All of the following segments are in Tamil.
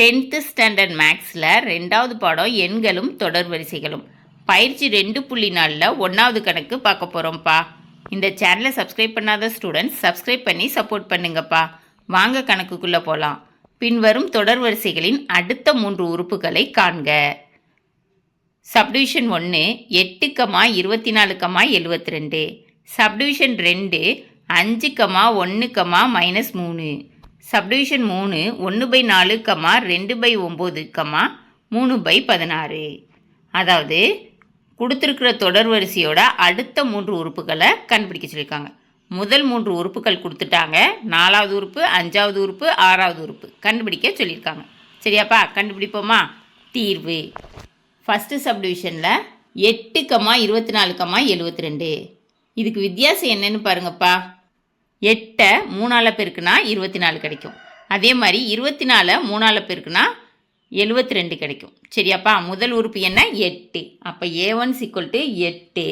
10th ஸ்டாண்டர்ட் மேக்ஸில் 2வது பாடம் எண்களும் தொடர் வரிசைகளும் பயிற்சி 2.4ல் 1வது கணக்கு பார்க்க போகிறோம்ப்பா. இந்த சேனலை சப்ஸ்கிரைப் பண்ணாத ஸ்டூடெண்ட்ஸ் சப்ஸ்கிரைப் பண்ணி சப்போர்ட் பண்ணுங்கப்பா. வாங்க கணக்குக்குள்ளே போகலாம். பின்வரும் தொடர் வரிசைகளின் அடுத்த 3 உறுப்புகளை காண்க. சப்டிவிஷன் 1 8, 24, 72. சப்டிவிஷன் 2 5, 1, -3. சப்டிவிஷன் 3 1/4, 2/9, 3/16. அதாவது கொடுத்துருக்கிற தொடர் வரிசையோட அடுத்த 3 உறுப்புகளை கண்டுபிடிக்க சொல்லியிருக்காங்க. முதல் 3 உறுப்புகள் கொடுத்துட்டாங்க. 4வது உறுப்பு, 5வது உறுப்பு, 6வது உறுப்பு கண்டுபிடிக்க சொல்லியிருக்காங்க. சரியாப்பா, கண்டுபிடிப்போமா? தீர்வு. ஃபஸ்ட்டு சப்டிவிஷனில் 8, 24, 72. இதுக்கு வித்தியாசம் என்னன்னு பாருங்கப்பா. 8 3ஆல் பெருக்குனா 24 கிடைக்கும். அதே மாதிரி 24 3ஆல் பெருக்குனா 72 கிடைக்கும். சரியாப்பா, முதல் உறுப்பு என்ன? 8. அப்போ A1 = 8.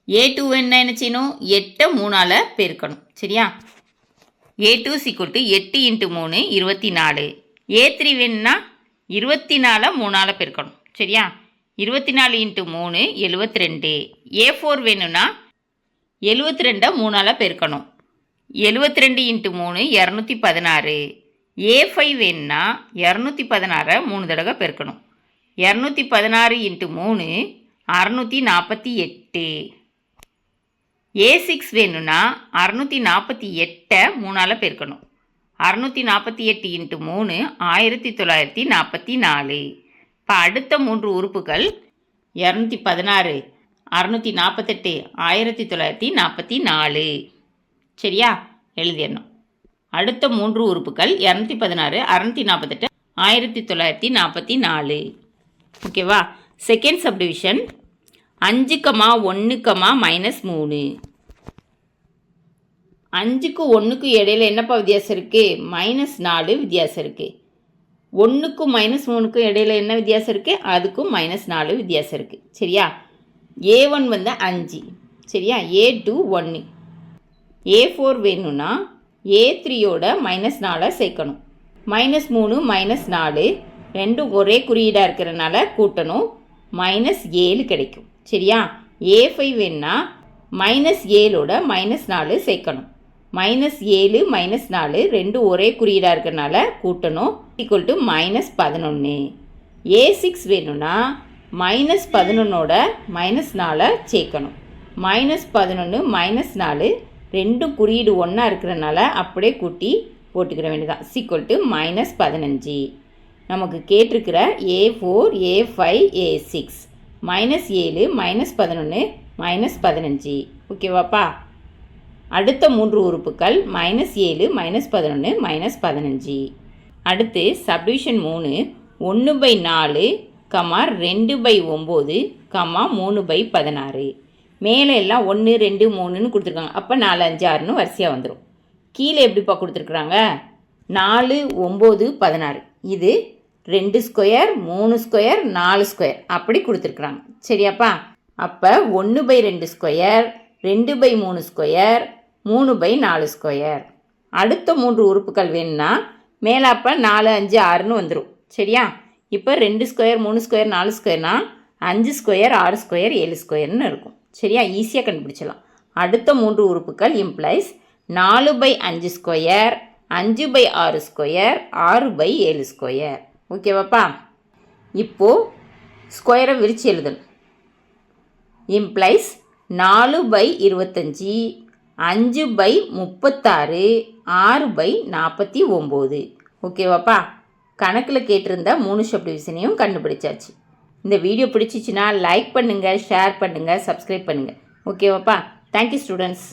A2 என்ன செய்யணும்? 8 3ஆல் பெருக்கணும். சரியா? A2 = 8 × 3 24. A3 வேணும்னா 24 3ஆல் பெருக்கணும். சரியா? 24 × 3 72. A4 வேணும்னா 72 3ஆல் பெருக்கணும். 72 × 3 216. A5 வேணும்னா 216 3 தடவை பெருக்கணும். 216 × 3 648. A6 வேணும்னா 648 3ஆல் பெருக்கணும். 648 × 3 1944. இப்போ அடுத்த 3 உறுப்புகள் 216, 648, 1944. சரியா? எழுதிடணும். அடுத்த 3 உறுப்புகள் 216, 648, 1944. ஓகேவா? Second subdivision 5, 1, -3. 5க்கும் 1க்கும் இடையில என்னப்பா வித்தியாசம் இருக்குது? -4 வித்தியாசம் இருக்குது. 1க்கும் -3க்கும் இடையில என்ன வித்தியாசம் இருக்குது? அதுக்கும் -4 வித்தியாசம் இருக்குது. சரியா? A1 வந்து 5. சரியா? A2 1. A4 வேணும்னா A3யோட -4 சேர்க்கணும். -3 -4 ரெண்டும் ஒரே குறியீடாக இருக்கிறனால கூட்டணும். -7 கிடைக்கும். சரியா? A5 வேணும்னா -7ஓட -4 சேர்க்கணும். -7 -4 ரெண்டும் ஒரே குறியீடாக இருக்கிறனால கூட்டணும். = -11. A6 வேணும்னா -11ஓட -4 சேர்க்கணும். -11 -4 ரெண்டும் குறியீடு ஒன்றா இருக்கிறனால அப்படியே கூட்டி போட்டுக்கிற வேண்டியதான். =-15. நமக்கு கேட்டிருக்கிற A4, A5, A6 -7, -11, -15. ஓகேவாப்பா? அடுத்த 3 உறுப்புகள் -7, -11, -15. அடுத்து சப்டிவிஷன் 3 1/4, 2/9, 3/16. மேலே எல்லாம் 1, 2, 3ன்னு கொடுத்துருக்காங்க. அப்போ 4, 5, 6ன்னு வரிசையாக வந்துடும். கீழே எப்படிப்பா கொடுத்துருக்குறாங்க? 4, 9, 16. இது 2 ஸ்கொயர், 3 ஸ்கொயர், 4 ஸ்கொயர் அப்படி கொடுத்துருக்குறாங்க. சரியாப்பா? அப்போ 1/2 ஸ்கொயர், 2/3 ஸ்கொயர், 3/4 ஸ்கொயர். அடுத்த 3 உறுப்புகள் வேணும்னா மேலே அப்போ 4, 5, 6ன்னு வந்துடும். சரியா? இப்போ 2 ஸ்கொயர், 3 ஸ்கொயர், 4 ஸ்கொயர்னா 5 ஸ்கொயர், 6 ஸ்கொயர், 7 ஸ்கொயர்னு இருக்கும். சரியா? ஈஸியாக கண்டுபிடிச்சலாம். அடுத்த 3 உறுப்புகள் இம்ப்ளைஸ் 4/5 ஸ்கொயர், 5/6 ஸ்கொயர், 6/7 ஸ்கொயர். ஓகேவாப்பா? இப்போது ஸ்கொயரை விரித்து எழுதணும். இம்ப்ளைஸ் 4/25, 5/36, 6/49. ஓகேவாப்பா? கணக்கில் கேட்டிருந்த 3 சப்டிவிஷனையும் கண்டுபிடிச்சாச்சு. இந்த வீடியோ பிடிச்சிச்சின்னா லைக் பண்ணுங்கள், ஷேர் பண்ணுங்கள், சப்ஸ்கிரைப் பண்ணுங்கள். ஓகேவாப்பா? Thank you students.